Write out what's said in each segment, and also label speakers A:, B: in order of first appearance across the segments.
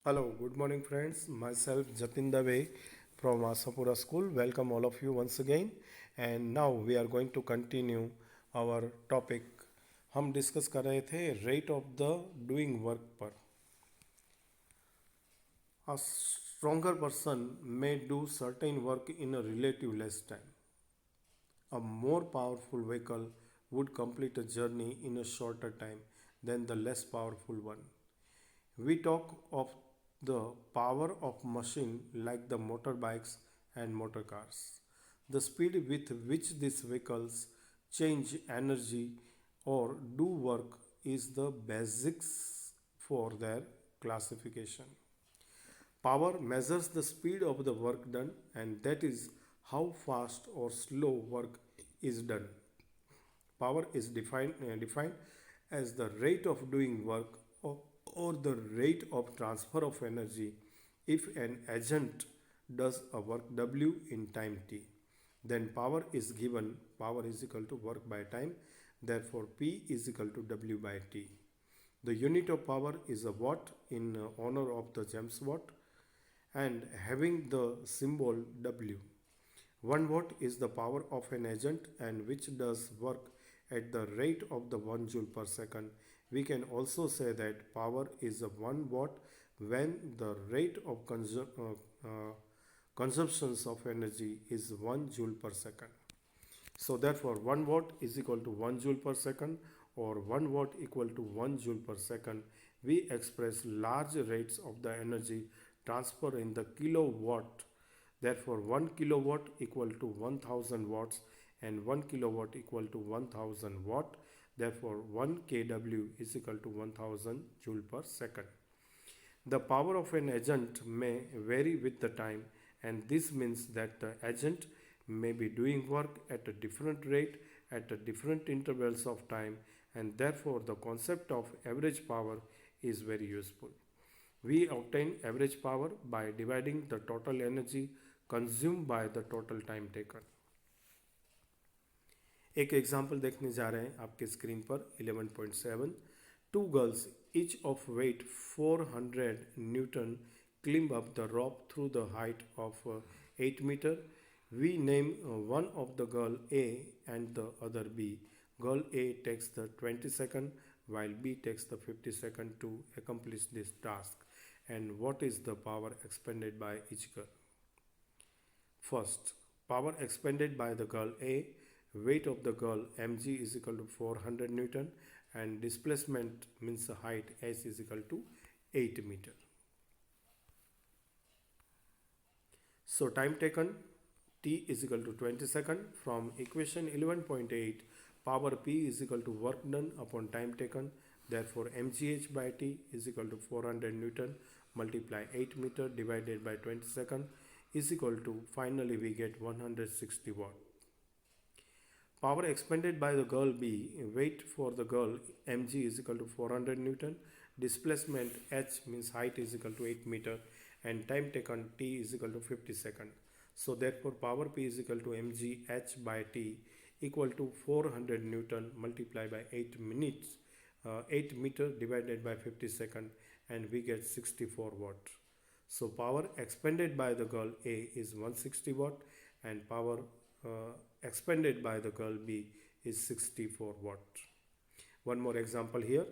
A: Hello, good morning, friends. Myself Jatin Dave from Asapura School. Welcome all of you once again. And now we are going to continue our topic. हम discuss कर रहे थे rate of the doing work पर. A stronger person may do certain work in a relative less time. A more powerful vehicle would complete a journey in a shorter time than the less powerful one. We talk of the power of machine like the motorbikes and motor cars. The speed with which these vehicles change energy or do work is the basics for their classification. Power measures the speed of the work done, and that is how fast or slow work is done. Power is defined as the rate of doing work or the rate of transfer of energy if an agent does a work W in time t. Then power is given, power is equal to work by time, therefore P is equal to W by T. The unit of power is a watt in honor of the James Watt and having the symbol W. 1 watt is the power of an agent and which does work at the rate of the 1 joule per second. We can also say that power is a 1 watt when the rate of consumptions of energy is 1 joule per second. So therefore 1 watt is equal to 1 joule per second or 1 watt equal to 1 joule per second. We express large rates of the energy transfer in the kilowatt. Therefore 1 kilowatt equal to 1000 watts and 1 kilowatt equal to 1000 watt. Therefore 1 kW is equal to 1000 joule per second. The power of an agent may vary with the time, and this means that the agent may be doing work at a different rate at a different intervals of time, and therefore the concept of average power is very useful. We obtain average power by dividing the total energy consumed by the total time taken. एक example देखने जा रहे हैं आपके screen पर 11.7. Two girls, each of weight 400 Newton, climb up the rope through the height of 8 meter. We name one of the girl A and the other B. Girl A takes the 20 second while B takes the 50 second to accomplish this task. And what is the power expended by each girl? First, power expended by the girl A, weight of the girl mg is equal to 400 Newton and displacement means the height s is equal to 8 meter. So time taken t is equal to 20 second. From equation 11.8, power p is equal to work done upon time taken. Therefore mgh by t is equal to 400 Newton multiply 8 meter divided by 20 second is equal to, finally we get 160 watt. Power expended by the girl B, weight for the girl mg is equal to 400 Newton, displacement h means height is equal to 8 meter and time taken t is equal to 50 second. So therefore power P is equal to mg h by t equal to 400 Newton multiplied by 8 minutes, 8 meter divided by 50 second and we get 64 watt. So power expended by the girl A is 160 watt and power expended by the girl B is 64 watt. One more example here.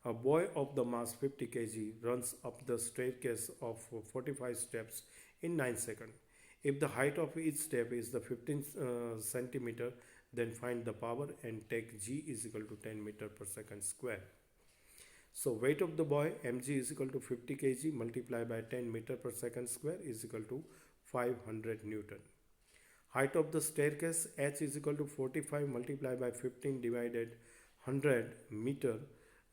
A: A boy of the mass 50 kg runs up the staircase of 45 steps in 9 seconds. If the height of each step is the 15 centimeter, then find the power and take G is equal to 10 meter per second square. So weight of the boy mg is equal to 50 kg multiplied by 10 meter per second square is equal to 500 Newton. Height of the staircase h is equal to 45 multiplied by 15 divided 100 meter.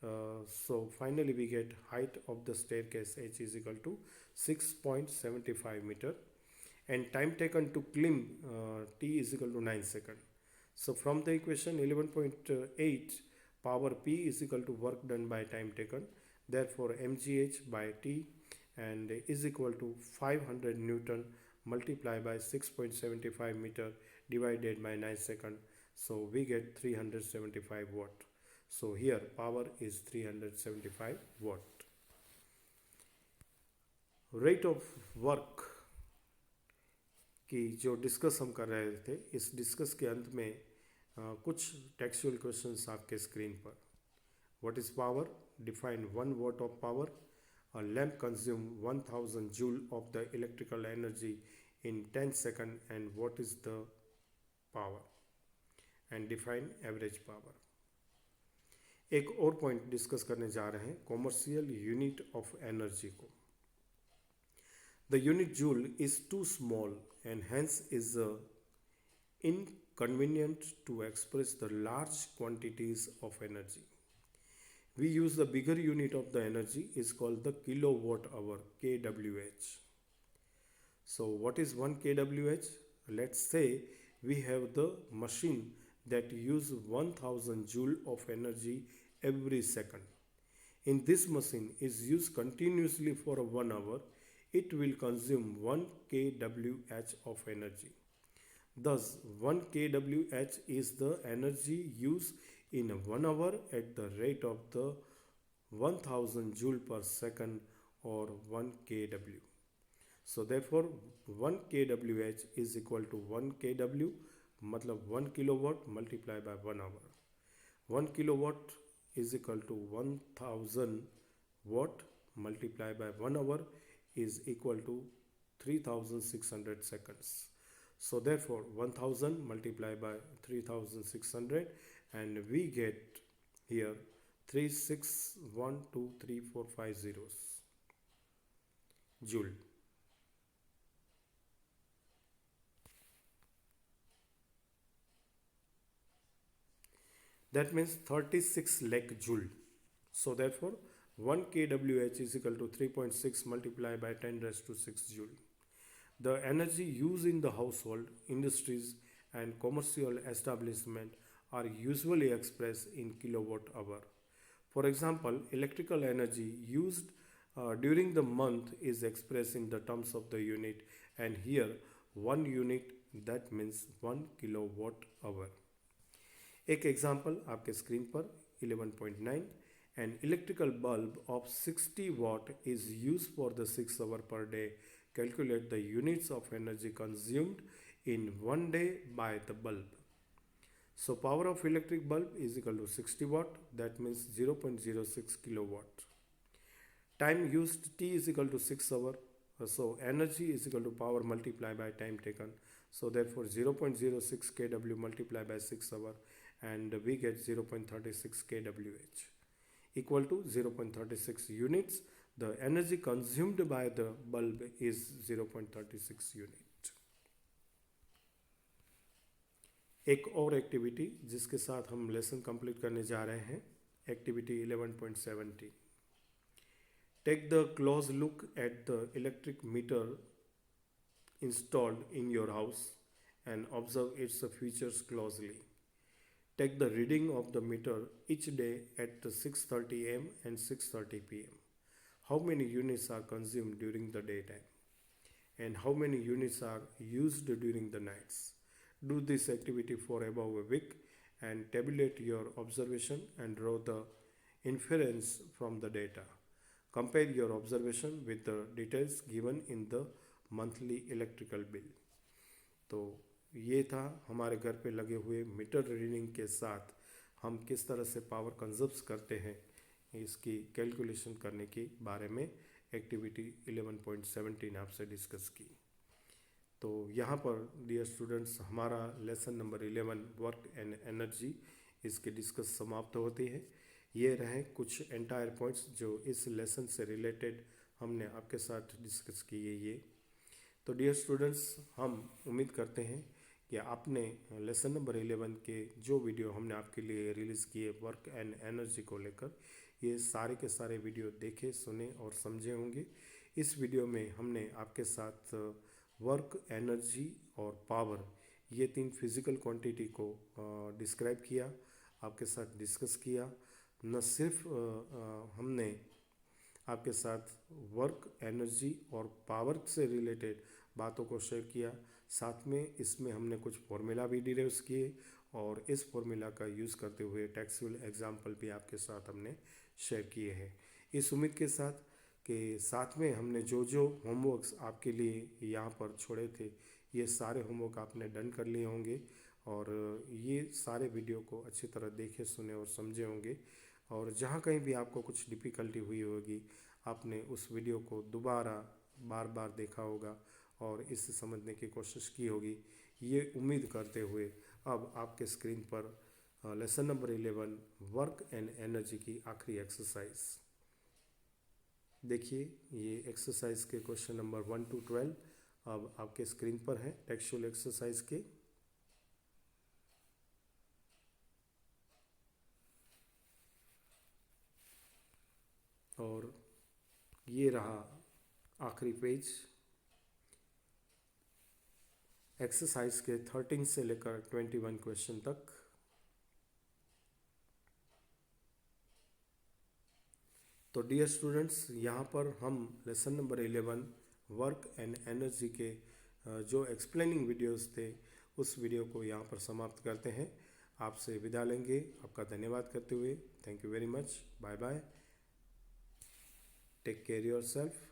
A: So finally we get height of the staircase h is equal to 6.75 meter and time taken to climb t is equal to 9 seconds. So from the equation 11.8, power P is equal to work done by time taken. Therefore mgh by t and is equal to 500 Newton multiplied by 6.75 meter divided by 9 seconds. So we get 375 watt. So here power is 375 watt. Rate of work की जो discuss हम कर रहे थे, इस discuss के अंत में कुछ टेक्सचुअल क्वेश्चंस आपके स्क्रीन पर. What is power? Define 1 watt of power. A lamp consumes 1000 joule of the electrical energy in 10 seconds. And what is the power? And define average power. एक और पॉइंट डिस्कस करने जा रहे हैं, commercial unit of energy को. The unit joule is too small and hence is inconvenient to express the large quantities of energy. We use the bigger unit of the energy is called the kilowatt hour, kWh. So what is 1 kWh? Let's say we have the machine that use 1000 joule of energy every second. In this machine is used continuously for 1 hour. It will consume 1 kWh of energy. Thus 1 kWh is the energy used in 1 hour at the rate of the 1000 joule per second or 1 kW. So therefore 1 kWh is equal to 1 kW, मतलब 1 kilowatt multiplied by 1 hour. 1 kilowatt is equal to 1000 watt multiplied by 1 hour is equal to 3600 seconds. So therefore 1000 multiplied by 3600 and we get here 3612345 zeros joule. That means 36 lakh joule. So therefore 1 kWh is equal to 3.6 multiplied by 10 raised to 6 joule. The energy used in the household, industries and commercial establishment are usually expressed in kilowatt hour. For example, electrical energy used during the month is expressed in the terms of the unit, and here 1 unit, that means 1 kilowatt hour. एक example आपके screen पर 11.9. An electrical bulb of 60 watt is used for the 6 hours per day. Calculate the units of energy consumed in 1 day by the bulb. So power of electric bulb is equal to 60 watt, that means 0.06 kilowatt. Time used T is equal to 6 hours. So energy is equal to power multiplied by time taken. So therefore 0.06 kW multiplied by 6 hours and we get 0.36 kWh equal to 0.36 units. The energy consumed by the bulb is 0.36 unit. एक और activity जिसके साथ हम lesson complete करने जा रहे हैं, activity 11.17. Take the close look at the electric meter installed in your house and observe its features closely. Take the reading of the meter each day at 6:30 am and 6:30 pm. How many units are consumed during the daytime and how many units are used during the nights? Do this activity for above a week and tabulate your observation and draw the inference from the data. Compare your observation with the details given in the monthly electrical bill. तो ये था हमारे घर पे लगे हुए meter reading के साथ हम किस तरह से पावर कंजर्व करते हैं, इसकी कैलकुलेशन करने के बारे में एक्टिविटी 11.17 आपसे डिस्कस की. तो यहाँ पर डियर स्टूडेंट्स हमारा lesson number 11 work and energy इसकी डिस्कस समाप्त होती है. ये रहे कुछ एंटायर पॉइंट्स जो इस लेसन से रिलेटेड हमने आपके साथ डिस्कस किए. ये तो डियर स्टूडेंट्स हम उम्मीद करते हैं कि आपने लेसन नंबर 11 के जो वीडियो हमने आपके लिए रिलीज़ किए वर्क एंड एनर्जी को लेकर, ये सारे के सारे वीडियो देखे, सुने और समझे होंगे. इस वीडियो में हमने आपके साथ वर्क, एनर्जी और पावर ये 3 फिज़िकल क्वांटिटी को डिस्क्राइब किया, आपके साथ डिस्कस किया. न सिर्फ हमने आपके साथ वर्क, एनर्जी और पावर से रिलेटेड बातों को शेयर किया, साथ में इसमें हमने कुछ फॉर्मूला भी डिराइव किए और इस फॉर्मूला का यूज़ करते हुए टेक्सचुअल एग्जाम्पल भी आपके साथ हमने शेयर किए हैं. इस उम्मीद के साथ के साथ में हमने जो जो होमवर्क्स आपके लिए यहाँ पर छोड़े थे, ये सारे होमवर्क आपने डन कर लिए होंगे और ये सारे वीडियो को अच्छी तरह देखे, सुने और समझे होंगे। और जहाँ कहीं भी आपको कुछ डिफ़िकल्टी हुई होगी, आपने उस वीडियो को दोबारा बार बार देखा होगा और इससे समझने की कोशिश की होगी। ये उम्मीद करते हुए अब आपके स्क्रीन पर lesson number 11 work and energy की आखिरी एक्सरसाइज देखिए। ये एक्सरसाइज के क्वेश्चन नंबर 1 to 12 अब आपके स्क्रीन पर है टेक्सचुअल एक्सरसाइज के। और ये रहा आखिरी पेज एक्सरसाइज के 13 से लेकर 21 क्वेश्चन तक। तो डियर स्टूडेंट्स, यहाँ पर हम lesson number 11 work and energy के जो एक्सप्लेनिंग वीडियोस थे उस वीडियो को यहाँ पर समाप्त करते हैं। आपसे विदा लेंगे आपका धन्यवाद करते हुए। Thank you very much. Bye bye. Take care yourself.